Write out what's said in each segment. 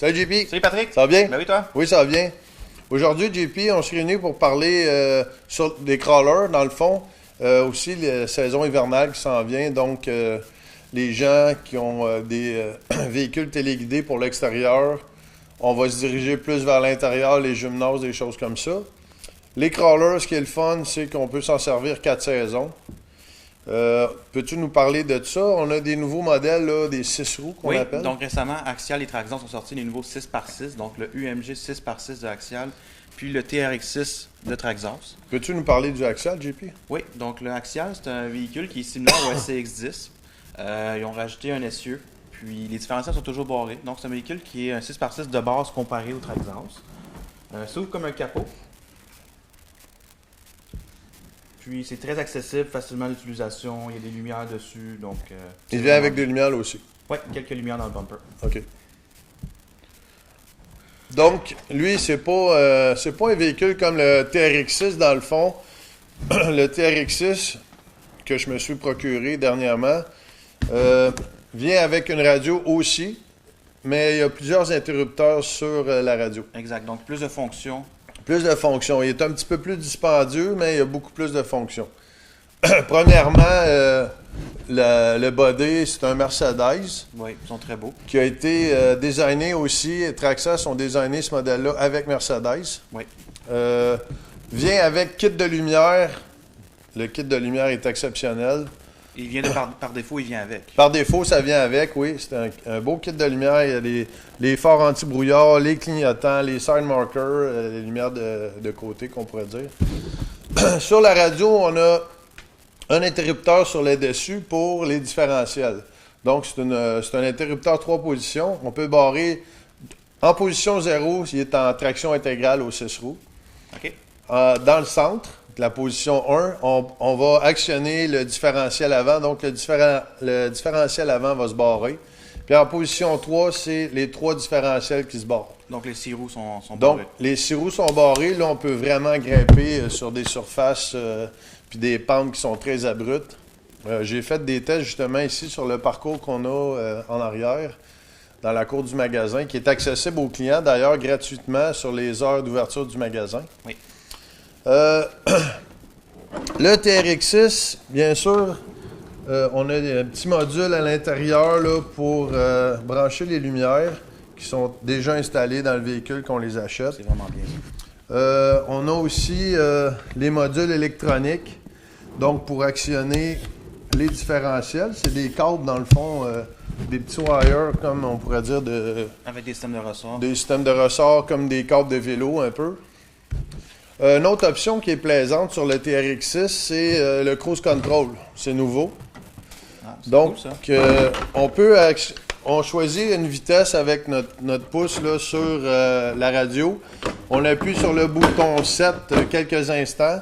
Salut JP. Salut Patrick. Ça va bien? Ben oui, toi? Oui, ça va bien. Aujourd'hui, JP, on se réunit pour parler sur des crawlers, dans le fond. Aussi, la saison hivernale qui s'en vient. Donc, les gens qui ont des véhicules téléguidés pour l'extérieur, on va se diriger plus vers l'intérieur, les gymnases, des choses comme ça. Les crawlers, ce qui est le fun, c'est qu'on peut s'en servir 4 saisons. Peux-tu nous parler de ça? On a des nouveaux modèles, là, des 6 roues qu'on appelle. Donc récemment, Axial et Traxxas ont sorti les nouveaux 6x6, donc le UMG 6x6 de Axial, puis le TRX6 de Traxxas. Peux-tu nous parler du Axial, JP? Oui, donc le Axial, c'est un véhicule qui est similaire au SCX10. Ils ont rajouté un essieu, puis les différentiels sont toujours barrés. Donc c'est un véhicule qui est un 6x6 de base comparé au Traxxas. Ça ouvre comme un capot. Puis c'est très accessible, facilement d'utilisation, il y a des lumières dessus, donc... Il vient avec des lumières là aussi. Oui, quelques lumières dans le bumper. OK. Donc, lui, c'est pas un véhicule comme le TRX6 dans le fond. Le TRX6 que je me suis procuré dernièrement vient avec une radio aussi, mais il y a plusieurs interrupteurs sur la radio. Exact, donc plus de fonctions. Plus de fonctions. Il est un petit peu plus dispendieux, mais il y a beaucoup plus de fonctions. Premièrement, le body, c'est un Mercedes. Oui, ils sont très beaux. Qui a été designé aussi. Traxxas ont designé ce modèle-là avec Mercedes. Oui. Vient avec kit de lumière. Le kit de lumière est exceptionnel. Il vient par défaut, il vient avec. Par défaut, ça vient avec, oui. C'est un beau kit de lumière. Il y a les phares anti-brouillard, les clignotants, les side markers, les lumières de côté, qu'on pourrait dire. Sur la radio, on a un interrupteur sur les dessus pour les différentiels. Donc, c'est un interrupteur 3 positions. On peut barrer en position 0, s'il est en traction intégrale aux 6 roues. OK. Dans le centre, la position 1, on va actionner le différentiel avant. Donc, le différentiel avant va se barrer. Puis en position 3, c'est les 3 différentiels qui se barrent. Donc, les 6 roues sont barrés. Donc, les 6 roues sont barrés. Là, on peut vraiment grimper sur des surfaces puis des pentes qui sont très abruptes. J'ai fait des tests justement ici sur le parcours qu'on a en arrière, dans la cour du magasin, qui est accessible aux clients d'ailleurs gratuitement sur les heures d'ouverture du magasin. Oui. Le TRX6, bien sûr, on a un petit module à l'intérieur là, pour brancher les lumières qui sont déjà installées dans le véhicule qu'on les achète. C'est vraiment bien. On a aussi les modules électroniques, donc pour actionner les différentiels. C'est des câbles, dans le fond, des petits wires, comme on pourrait dire, avec des systèmes de ressort. Des systèmes de ressort, comme des câbles de vélo, un peu. Une autre option qui est plaisante sur le TRX6, c'est le cruise control. C'est nouveau. Ah, c'est donc, cool, ça. on choisit une vitesse avec notre pouce là, sur la radio. On appuie sur le bouton 7 quelques instants.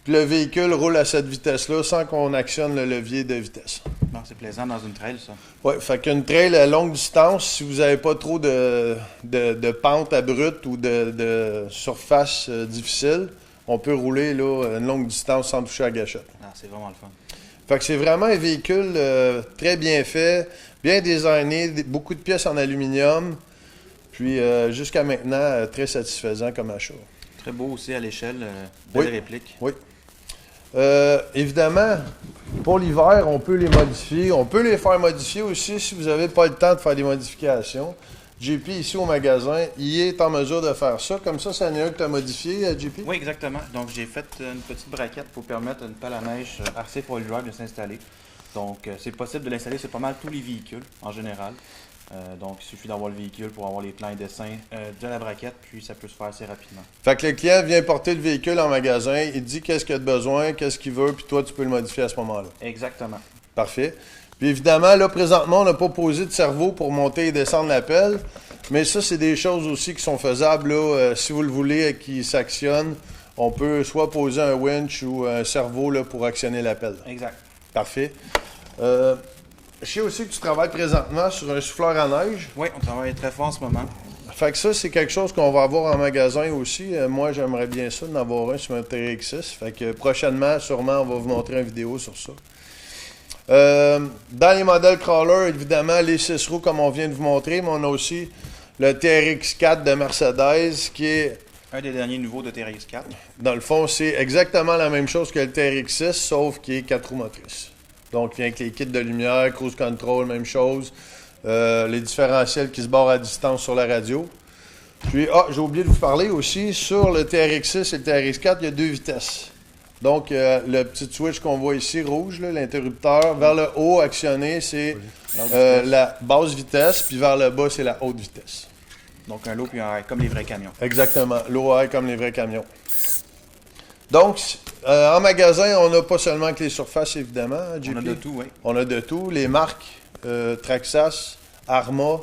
Puis le véhicule roule à cette vitesse-là sans qu'on actionne le levier de vitesse. Non, c'est plaisant dans une trail, ça. Oui, fait qu'une trail à longue distance, si vous n'avez pas trop de pente abrupte ou de surface difficile, on peut rouler là, une longue distance sans toucher à la gâchette. Ah, c'est vraiment le fun. Fait que c'est vraiment un véhicule très bien fait, bien designé, beaucoup de pièces en aluminium, puis jusqu'à maintenant, très satisfaisant comme achat. Très beau aussi à l'échelle, belle réplique. Oui. Évidemment, pour l'hiver, on peut les modifier. On peut les faire modifier aussi si vous n'avez pas le temps de faire des modifications. JP, ici au magasin, il est en mesure de faire ça. Comme ça, c'est un que tu as modifié, JP? Oui, exactement. Donc, j'ai fait une petite braquette pour permettre à une pelle à neige RC Foil Drive de s'installer. Donc, c'est possible de l'installer sur pas mal tous les véhicules, en général. Donc, il suffit d'avoir le véhicule pour avoir les plans et dessins de la braquette, puis ça peut se faire assez rapidement. Fait que le client vient porter le véhicule en magasin, il dit qu'est-ce qu'il a de besoin, qu'est-ce qu'il veut, puis toi, tu peux le modifier à ce moment-là. Exactement. Parfait. Puis évidemment, là, présentement, on n'a pas posé de cerveau pour monter et descendre la pelle, mais ça, c'est des choses aussi qui sont faisables, là, si vous le voulez, qui s'actionnent. On peut soit poser un winch ou un servo là, pour actionner la pelle. Exact. Parfait. Je sais aussi que tu travailles présentement sur un souffleur à neige. Oui, on travaille très fort en ce moment. Fait que ça, c'est quelque chose qu'on va avoir en magasin aussi. Moi, j'aimerais bien ça, d'en avoir un sur un TRX6. Fait que prochainement, sûrement, on va vous montrer une vidéo sur ça. Dans les modèles crawler, évidemment, les 6 roues, comme on vient de vous montrer, mais on a aussi le TRX4 de Mercedes, qui est, Un des derniers nouveaux de TRX4. dans le fond, c'est exactement la même chose que le TRX6, sauf qu'il est 4 roues motrices. Donc, il vient avec les kits de lumière, cruise control, même chose. Les différentiels qui se barrent à distance sur la radio. Puis, j'ai oublié de vous parler aussi, sur le TRX6 et le TRX4, il y a 2 vitesses. Donc, le petit switch qu'on voit ici, rouge, là, l'interrupteur, vers le haut actionné, c'est la basse vitesse, puis vers le bas, c'est la haute vitesse. Donc un low puis un high, comme les vrais camions. Exactement, low high comme les vrais camions. Donc, en magasin, on n'a pas seulement que les surfaces, évidemment, hein, JP. On a de tout, oui. On a de tout. Les marques, Traxxas, Arma,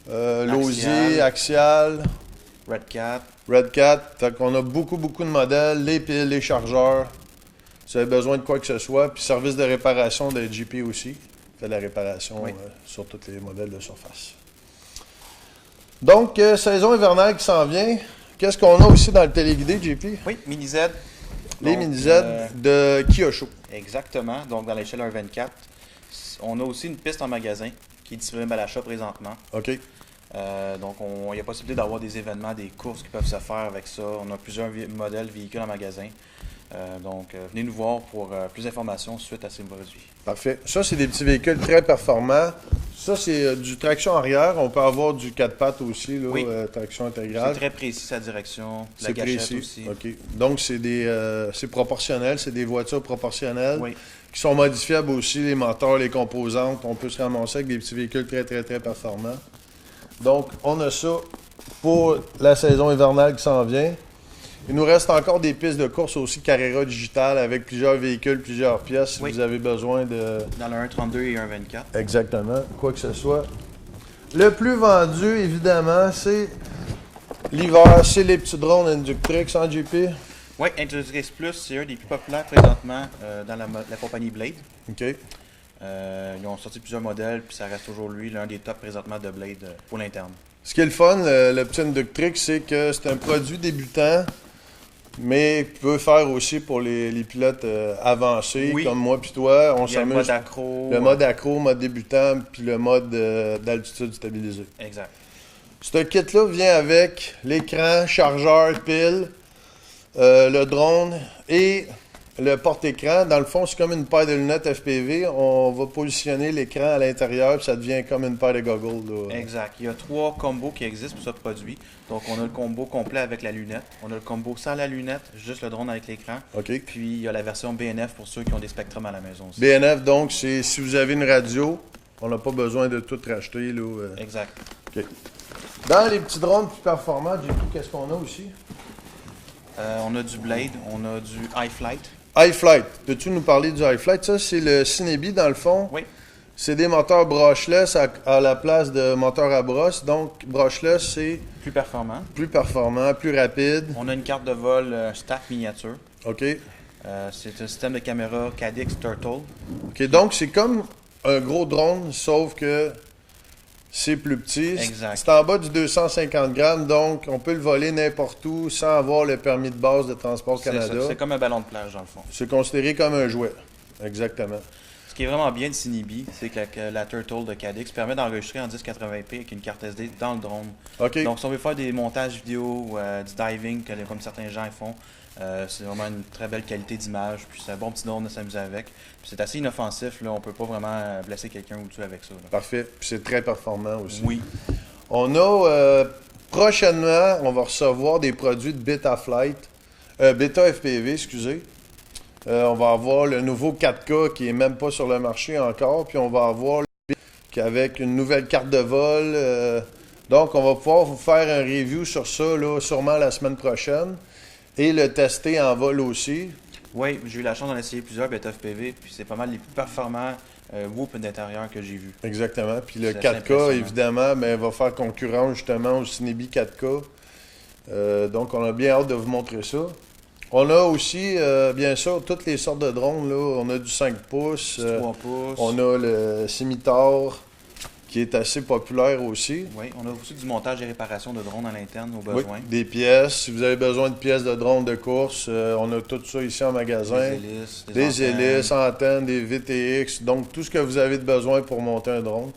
Lozier, Axial, Red Cat. Donc, on a beaucoup de modèles, les piles, les chargeurs. Si vous avez besoin de quoi que ce soit. Puis service de réparation de JP aussi. Fait de la réparation sur tous les modèles de surface. Donc, saison hivernale qui s'en vient. Qu'est-ce qu'on a aussi dans le téléguidé, JP? Oui, Mini Z. Les Donc, Mini Z de Kyosho. Exactement. Donc, dans l'échelle 1.24. On a aussi une piste en magasin qui est disponible à l'achat présentement. OK. Donc, il y a possibilité d'avoir des événements, des courses qui peuvent se faire avec ça. On a plusieurs modèles véhicules en magasin. Donc, venez nous voir pour plus d'informations suite à ces produits. Parfait. Ça, c'est des petits véhicules très performants. Ça, c'est du traction arrière. On peut avoir du 4 pattes aussi, là, Oui. Traction intégrale. C'est très précis sa direction, la C'est gâchette précis. aussi. OK. Donc, c'est proportionnel. C'est des voitures proportionnelles Oui. qui sont modifiables aussi, les moteurs, les composantes. On peut se ramasser avec des petits véhicules très performants. Donc, on a ça pour la saison hivernale qui s'en vient. Il nous reste encore des pistes de course aussi Carrera Digital avec plusieurs véhicules, plusieurs pièces si Oui. vous avez besoin de... Dans le 1.32 et 1.24. Exactement, quoi que ce soit. Le plus vendu, évidemment, c'est l'hiver, c'est les petits drones Inductrix en JP. Oui, Inductrix Plus, c'est un des plus populaires présentement dans la compagnie Blade. OK. Ils ont sorti plusieurs modèles, puis ça reste toujours lui, l'un des tops présentement de Blade pour l'interne. Ce qui est le fun, le petit Inductrix, c'est que c'est un produit débutant, mais peut faire aussi pour les pilotes avancés, Oui. comme moi puis toi. On Il y a le s'amuse. mode accro. Le mode accro, mode débutant, puis le mode d'altitude stabilisé. Exact. Ce kit-là vient avec l'écran, chargeur, pile, le drone et le porte-écran. Dans le fond, c'est comme une paire de lunettes FPV. On va positionner l'écran à l'intérieur, puis ça devient comme une paire de goggles, là. Exact. Il y a 3 combos qui existent pour ce produit. Donc, on a le combo complet avec la lunette. On a le combo sans la lunette, juste le drone avec l'écran. OK. Puis, il y a la version BNF pour ceux qui ont des spectrums à la maison aussi. BNF, donc, c'est si vous avez une radio, on n'a pas besoin de tout racheter, là. Exact. OK. Dans les petits drones plus performants, du coup, qu'est-ce qu'on a aussi? On a du Blade, on a du iFlight. iFlight. Peux-tu nous parler du iFlight? Ça, c'est le Cinebi, dans le fond. Oui. C'est des moteurs brushless à la place de moteurs à brosse. Donc, brushless, c'est Plus performant. plus performant, plus rapide. On a une carte de vol stack miniature. OK. C'est un système de caméra Cadix Turtle. OK. Donc, c'est comme un gros drone, sauf que c'est plus petit. Exact. C'est en bas du 250 grammes, donc on peut le voler n'importe où sans avoir le permis de base de Transport C'est Canada. ça, c'est comme un ballon de plage dans le fond. C'est considéré comme un jouet. Exactement. Ce qui est vraiment bien de Cinebi, c'est que la Turtle de Cadix permet d'enregistrer en 1080p avec une carte SD dans le drone. OK. Donc si on veut faire des montages vidéo ou du diving comme certains gens font, c'est vraiment une très belle qualité d'image. Puis c'est un bon petit drone de s'amuser avec. Puis c'est assez inoffensif, là, on peut pas vraiment blesser quelqu'un ou tuer avec ça. Là. Parfait. Puis c'est très performant aussi. Oui. On a prochainement, on va recevoir des produits de Beta Flight, Beta FPV, excusez. On va avoir le nouveau 4K qui est même pas sur le marché encore, puis on va avoir le avec une nouvelle carte de vol. Donc, on va pouvoir vous faire un review sur ça, là, sûrement la semaine prochaine, et le tester en vol aussi. Oui, j'ai eu la chance d'en essayer plusieurs Beta FPV, puis c'est pas mal les plus performants whoop d'intérieur que j'ai vu. Exactement. Puis le C'est assez 4K, impressionnant. évidemment, mais va faire concurrence justement au Cinebi 4K. Donc, on a bien hâte de vous montrer ça. On a aussi, bien sûr, toutes les sortes de drones. Là. On a du 5 pouces. 3 pouces. On a le Scimitar, qui est assez populaire aussi. Oui, on a aussi du montage et réparation de drones à l'interne au Oui, besoin. des pièces. Si vous avez besoin de pièces de drones de course, on a tout ça ici en magasin. Des hélices, Des hélices, antennes, des VTX. Donc, tout ce que vous avez de besoin pour monter un drone.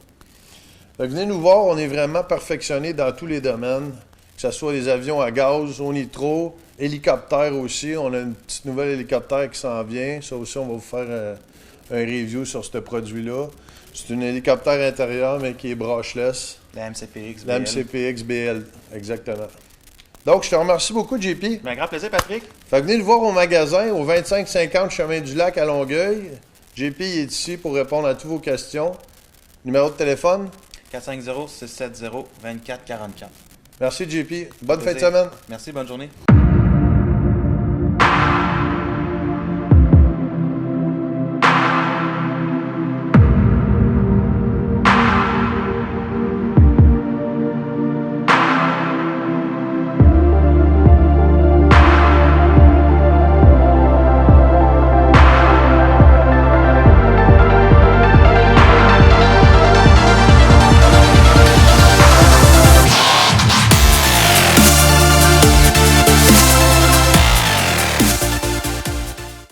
Fait que venez nous voir, on est vraiment perfectionné dans tous les domaines, que ce soit les avions à gaz, au nitro, hélicoptères aussi. On a une petite nouvelle hélicoptère qui s'en vient. Ça aussi, on va vous faire un review sur ce produit-là. C'est un hélicoptère intérieur, mais qui est brushless. La MCPX BL. La MCPX BL, exactement. Donc, je te remercie beaucoup, JP. Un grand plaisir, Patrick. Fait que venez le voir au magasin, au 2550 Chemin du Lac à Longueuil. JP est ici pour répondre à toutes vos questions. Numéro de téléphone? 450-670-2444. Merci, JP. Bonne fin de Plaisir. semaine. Merci, bonne journée.